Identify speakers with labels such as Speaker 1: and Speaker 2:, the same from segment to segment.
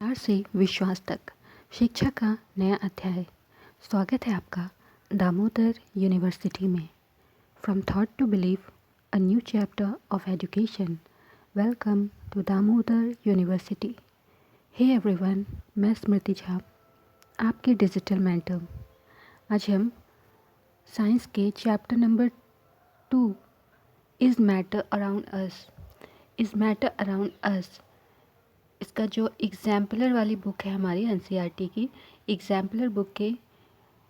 Speaker 1: प्यार से विश्वास तक शिक्षा का नया अध्याय। स्वागत है आपका दामोदर यूनिवर्सिटी में। From thought to believe, a new chapter of education. Welcome to Damodar university. Hey everyone, मैं स्मृति झा, आपकी डिजिटल मेंटर। आज हम साइंस के chapter number 2 is matter around us इसका जो एग्जाम्पलर वाली बुक है हमारी एनसीईआरटी की, एग्जाम्पलर बुक के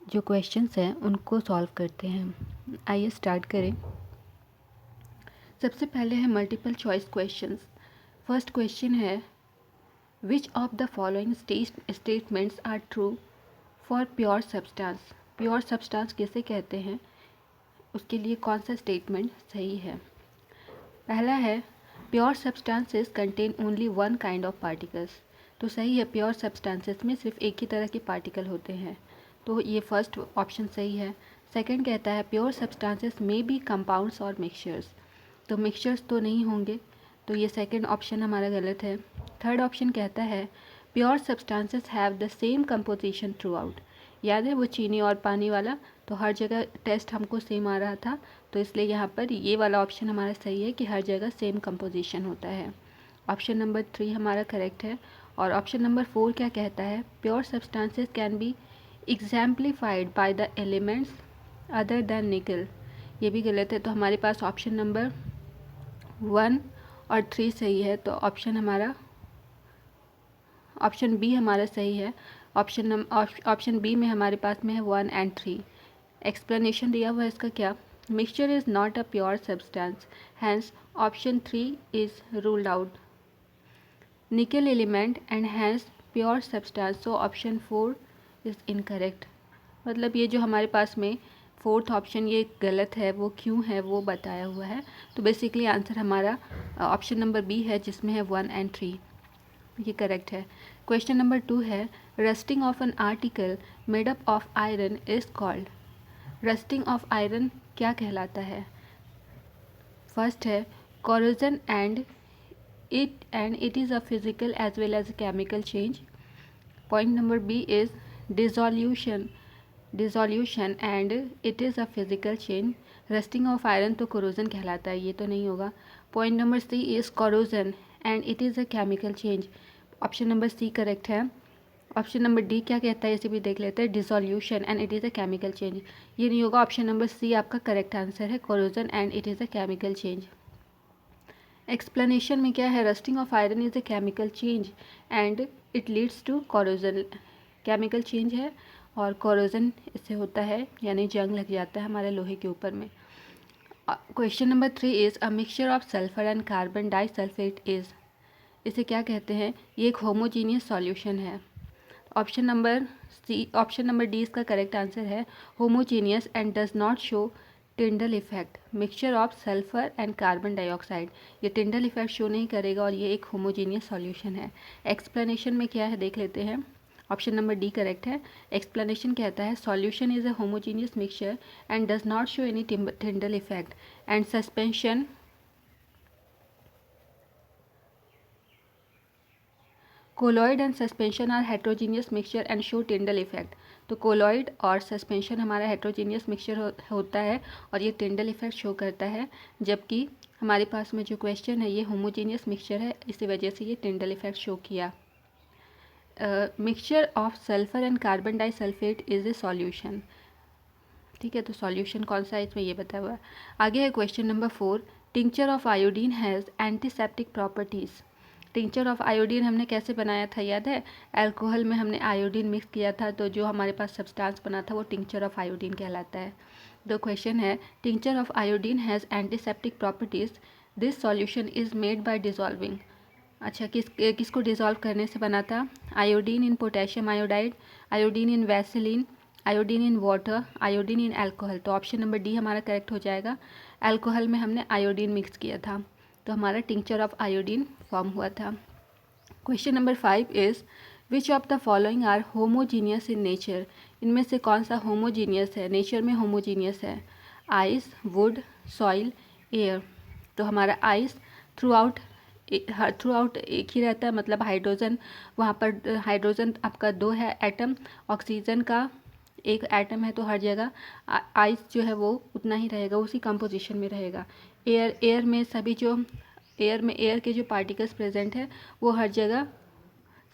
Speaker 1: जो क्वेश्चंस हैं उनको सॉल्व करते हैं। आइए स्टार्ट करें। सबसे पहले है multiple choice questions. First question है, which of the following statements are true for pure substance. Pure substance किसे कहते हैं, उसके लिए कौन सा स्टेटमेंट सही है। पहला है, pure substances contain only one kind of particles. तो सही है, प्योर सब्सटेंसेस में सिर्फ एक ही तरह के पार्टिकल होते हैं, तो ये फर्स्ट ऑप्शन सही है। सेकंड कहता है, प्योर सब्सटेंसेस में बी कंपाउंड्स और मिक्सचर्स। तो मिक्सचर्स तो नहीं होंगे, तो ये सेकंड ऑप्शन हमारा गलत है। थर्ड ऑप्शन कहता है, pure substances have the same composition through out. याद है वो चीनी और पानी वाला, तो हर जगह टेस्ट हमको सेम आ रहा था, तो इसलिए यहाँ पर ये वाला ऑप्शन हमारा सही है कि हर जगह सेम कंपोजिशन होता है। ऑप्शन नंबर 3 हमारा करेक्ट है। और ऑप्शन नंबर 4 क्या कहता है, pure substances can be exemplified by the elements other than निकल। ये भी गलत है, तो हमारे पास ऑप्शन नंबर 1 और 3 सही है। तो ऑप्शन बी हमारा सही है। ऑप्शन बी में हमारे पास में है 1 एंड 3। एक्सप्लेनेशन दिया हुआ है इसका क्या, mixture is not a pure substance, hence option 3 is ruled out. Nickel element and hence pure substance, so option 4 is incorrect. मतलब ये जो हमारे पास में फोर्थ ऑप्शन ये गलत है, वो क्यों है वो बताया हुआ है। तो बेसिकली आंसर हमारा ऑप्शन नंबर बी है, जिसमें है 1 एंड 3, ये करेक्ट है। क्वेश्चन नंबर 2 है, rusting of an article made up of iron is called. Rusting of iron क्या कहलाता है। फर्स्ट है corrosion and it is a physical as well as a chemical change. Point number B is dissolution and it is a physical change. Rusting of iron तो corrosion कहलाता है, ये तो नहीं होगा। Point number C is corrosion and it is a chemical change. Option number C correct है। Option number D क्या कहता है, इसे भी देख लेते हैं, dissolution and it is a chemical change. ये नहीं होगा, ऑप्शन नंबर सी आपका करेक्ट आंसर है, corrosion and it is a chemical change. Explanation में क्या है, rusting of iron is a chemical change and it leads to corrosion। Chemical change है और corrosion इससे होता है, यानी जंग लग जाता है हमारे लोहे के ऊपर में। Question number 3 is a mixture of sulphur and carbon disulphate is. इसे क्या कहते हैं, ये एक होमोजीनियस सॉल्यूशन है। ऑप्शन नंबर डी इसका करेक्ट आंसर है, homogeneous and does not show Tyndall effect. Mixture of sulphur and carbon dioxide, ये टिंडल इफेक्ट शो नहीं करेगा और ये एक होमोजीनियस सॉल्यूशन है। एक्सप्लेनेशन में क्या है देख लेते हैं। ऑप्शन नंबर डी करेक्ट है। एक्सप्लेनेशन कहता है, solution is a homogeneous mixture and does not show any Tyndall effect and suspension colloid and suspension are heterogeneous mixture and show Tyndall effect. तो कोलॉइड और सस्पेंशन हमारा heterogeneous mixture होता है और ये टिंडल इफेक्ट शो करता है, जबकि हमारे पास में जो क्वेश्चन है ये होमोजीनियस मिक्सचर है, इसी वजह से ये टिंडल इफेक्ट शो किया। Mixture of sulphur and carbon disulphate is a solution. ठीक है, तो सॉल्यूशन कौन सा है इसमें ये बताया हुआ है। आगे है question number 4, tincture of iodine has antiseptic properties. Tincture of iodine हमने कैसे बनाया था, याद है, अल्कोहल में हमने आयोडीन मिक्स किया था, तो जो हमारे पास सब्सटेंस बना था वो टिंचर ऑफ आयोडीन कहलाता है। तो क्वेश्चन है, tincture of iodine has antiseptic properties, this solution is made by dissolving. अच्छा, किसको डिज़ोल्व करने से बना था, iodine in potassium iodide, iodine in vaseline, iodine in water, iodine in alcohol. तो ऑप्शन नंबर डी हमारा करेक्ट हो जाएगा, अल्कोहल में हमने आयोडीन मिक्स किया था, तो हमारा टिंचर ऑफ आयोडीन फॉर्म हुआ था। Question number 5 is which of the following are homogeneous in nature. इनमें से कौन सा होमोजीनियस है, नेचर में होमोजीनियस है, आइस, वुड, सॉइल, एयर। तो हमारा ice through out her through out एक ही रहता है, मतलब हाइड्रोजन वहाँ पर हाइड्रोजन आपका 2 है एटम, ऑक्सीजन का एक एटम है, तो हर जगह आइस जो है वो उतना ही रहेगा, उसी कंपोजिशन में रहेगा। एयर में सभी जो एयर के जो पार्टिकल्स प्रेजेंट है वो हर जगह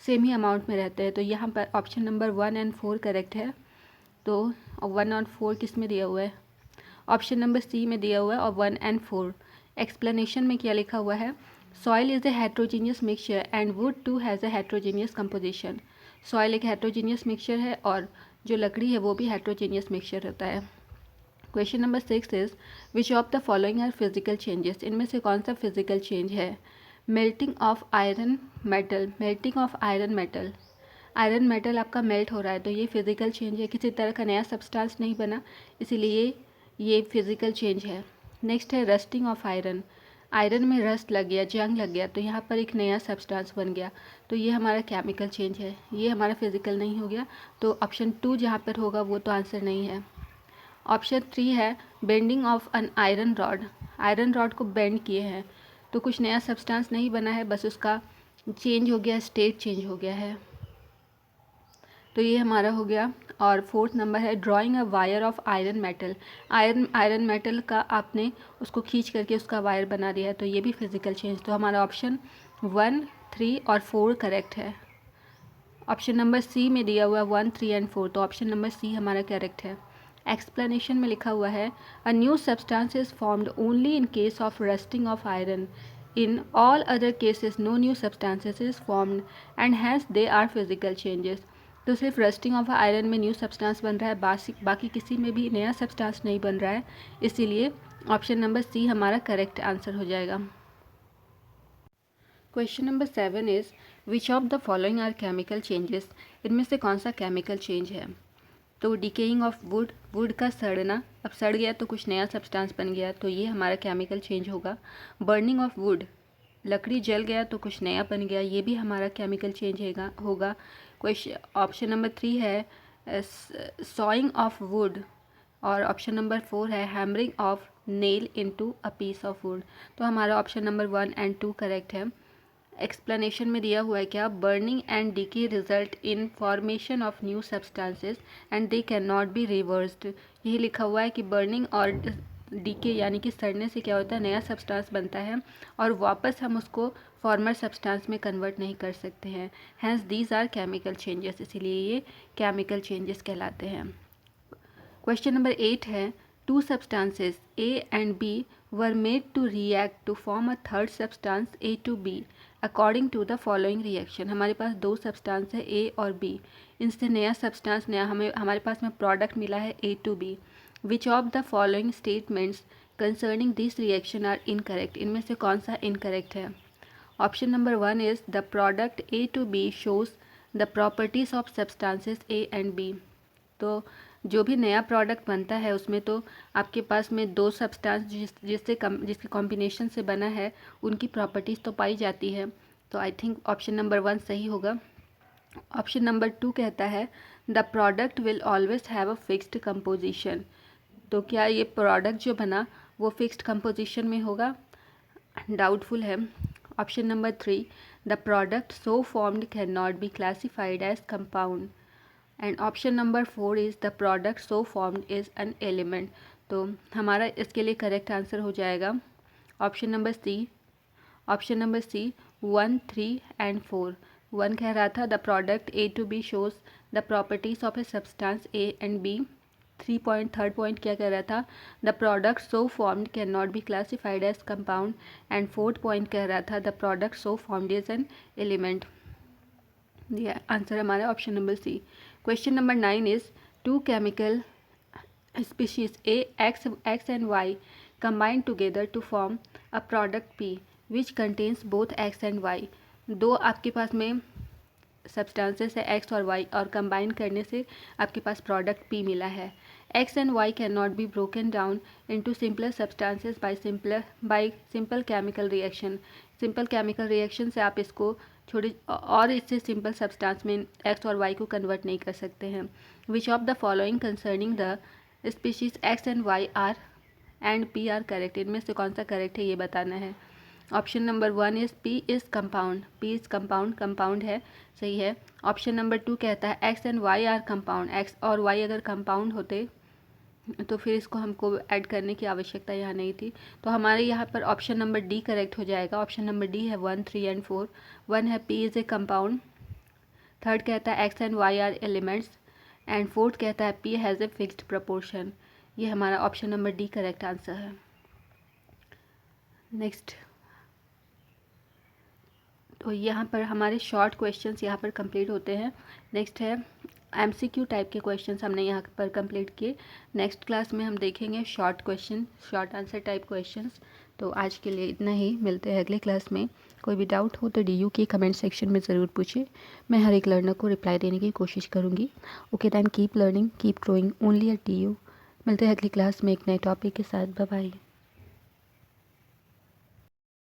Speaker 1: सेम ही अमाउंट में रहते हैं। तो यहाँ पर ऑप्शन नंबर 1 एंड 4 करेक्ट है। तो 1 और 4 किस में दिया हुआ है? ऑप्शन नंबर सी में दिया हुआ है, और 1 एंड 4। एक्सप्लेनेशन में क्या लिखा हुआ है? Soil is a heterogeneous mixture and wood too has a heterogeneous composition. Soil एक हेट्रोजीनियस मिक्सचर है और जो लकड़ी है वो भी हेट्रोजीनियस मिक्सचर होता है। Question number 6 is which of the following are physical changes? इनमें से कौन सा फिजिकल चेंज है? Melting of iron metal. Melting of iron metal, iron metal आपका मेल्ट हो रहा है, तो ये फिजिकल चेंज है, किसी तरह का नया सब्सटेंस नहीं बना, इसीलिए ये फिजिकल चेंज है। नेक्स्ट है रस्टिंग ऑफ आयरन। आयरन में रस्ट लग गया, जंग लग गया, तो यहाँ पर एक नया सब्सटेंस बन गया, तो ये हमारा केमिकल चेंज है, ये हमारा फिजिकल नहीं हो गया। तो ऑप्शन 2 जहाँ पर होगा वो तो आंसर नहीं है। ऑप्शन 3 है bending of an iron rod. Iron rod को बेंड किए हैं, तो कुछ नया सब्सटेंस नहीं बना है, बस उसका चेंज हो गया, स्टेट चेंज हो गया है, तो ये हमारा हो गया। और 4th नंबर है drawing a wire of iron metal. Iron metal का आपने उसको खींच करके उसका वायर बना दिया है, तो ये भी फिजिकल चेंज। तो हमारा ऑप्शन 1, 3 और 4 करेक्ट है। ऑप्शन नंबर सी में दिया हुआ है 1, 3 एंड 4, तो ऑप्शन नंबर सी हमारा करेक्ट है। एक्सप्लेनेशन में लिखा हुआ है a new substance is formed only in case of rusting of iron, in all other cases no new substances is formed and hence they are physical changes. तो सिर्फ rusting of iron में new substance बन रहा है, बाकी किसी में भी नया सब्सटेंस नहीं बन रहा है, इसीलिए ऑप्शन नंबर सी हमारा करेक्ट आंसर हो जाएगा। Question number 7 is which of the following are chemical changes? इनमें से कौन सा केमिकल चेंज है? तो डिकेइंग ऑफ वुड, वुड का सड़ना, अब सड़ गया तो कुछ नया सब्सटेंस बन गया, तो ये हमारा केमिकल चेंज होगा। बर्निंग ऑफ वुड, लकड़ी जल गया तो कुछ नया बन गया, ये भी हमारा केमिकल चेंज होगा। क्वेश्चन ऑप्शन नंबर 3 है सॉइंग ऑफ वुड, और ऑप्शन नंबर 4 है hammering of nail into a piece of wood. तो हमारा ऑप्शन नंबर 1 एंड 2 करेक्ट है। एक्सप्लेनेशन में दिया हुआ है क्या? Burning and decay result in formation of new substances and they can not be reversed. यही लिखा हुआ है कि बर्निंग और डीके यानी कि सड़ने से क्या होता है, नया सब्सटेंस बनता है और वापस हम उसको फॉर्मर सब्सटेंस में कन्वर्ट नहीं कर सकते हैं। Hence these are chemical changes, इसीलिए ये केमिकल चेंजेस कहलाते हैं। क्वेश्चन नंबर 8 है two substances A and B were made to react to form a third substance A to B according to the following reaction. हमारे पास दो substance है ए और बी, इनसे नया सब्सटेंस नया हमारे पास में प्रोडक्ट मिला है A to B. Which of the following statements concerning this reaction are incorrect? इनमें से कौन सा इनकरेक्ट है? Option number 1 is the product A to B shows the properties of substances A and B. तो जो भी नया प्रोडक्ट बनता है उसमें तो आपके पास में दो सब्सटेंस जिसके कॉम्बिनेशन से बना है उनकी प्रॉपर्टीज़ तो पाई जाती है, तो आई थिंक ऑप्शन नंबर 1 सही होगा। ऑप्शन नंबर 2 कहता है the product will always have a fixed composition. तो क्या ये प्रोडक्ट जो बना वो फिक्स्ड कंपोजिशन में होगा? डाउटफुल है। Option number 3 the product so formed can not be classified as compound and option number 4 is the product so formed is an element. तो हमारा इसके लिए करेक्ट आंसर हो जाएगा option number C. Option number C 1, 3 and 4। 1 कह रहा था the product A to B shows the properties of a substance A and B. 3 point क्या कह रहा था? The product so formed can not be classified as compound and 4th point कह रहा था the product so formed is an element. ये answer हमारा option number C. Question number 9 is two chemical species A X and Y combine together to form a product P which contains both X and Y। दो आपके पास में substances है X और Y और combine करने से आपके पास प्रोडक्ट P मिला है। X and Y can not be broken down into simpler substances by simple chemical reaction. Simple chemical reaction से आप इसको छोटे और इससे सिंपल सब्सटेंस में X और Y को कन्वर्ट नहीं कर सकते हैं। Which of the following concerning the species X and Y are and P are correct? इनमें से कौन सा करेक्ट है ये बताना है। Option number 1 is P is compound, P is compound, compound है, सही है। ऑप्शन नंबर 2 कहता है X and Y are compound, X और वाई अगर कंपाउंड होते तो फिर इसको हमको ऐड करने की आवश्यकता यहाँ नहीं थी। तो हमारे यहाँ पर ऑप्शन नंबर डी करेक्ट हो जाएगा। ऑप्शन नंबर डी है 1, 3 एंड 4। 1 है P is a compound, third कहता है X and Y are elements, and fourth कहता है P has a fixed proportion. ये हमारा option number D correct answer है। नेक्स्ट, तो यहाँ पर हमारे शॉर्ट क्वेश्चंस यहाँ पर कंप्लीट होते हैं। नेक्स्ट है एमसीक्यू टाइप के क्वेश्चंस हमने यहाँ पर कंप्लीट किए। नेक्स्ट क्लास में हम देखेंगे short question, short answer type questions. तो आज के लिए इतना ही, मिलते हैं अगले क्लास में। कोई भी डाउट हो तो डीयू के कमेंट सेक्शन में ज़रूर पूछिए, मैं हर एक लर्नर को रिप्लाई देने की कोशिश करूँगी। Okay then, keep learning, keep growing only at DU. मिलते हैं अगली क्लास में एक नए टॉपिक के साथ। Bye bye.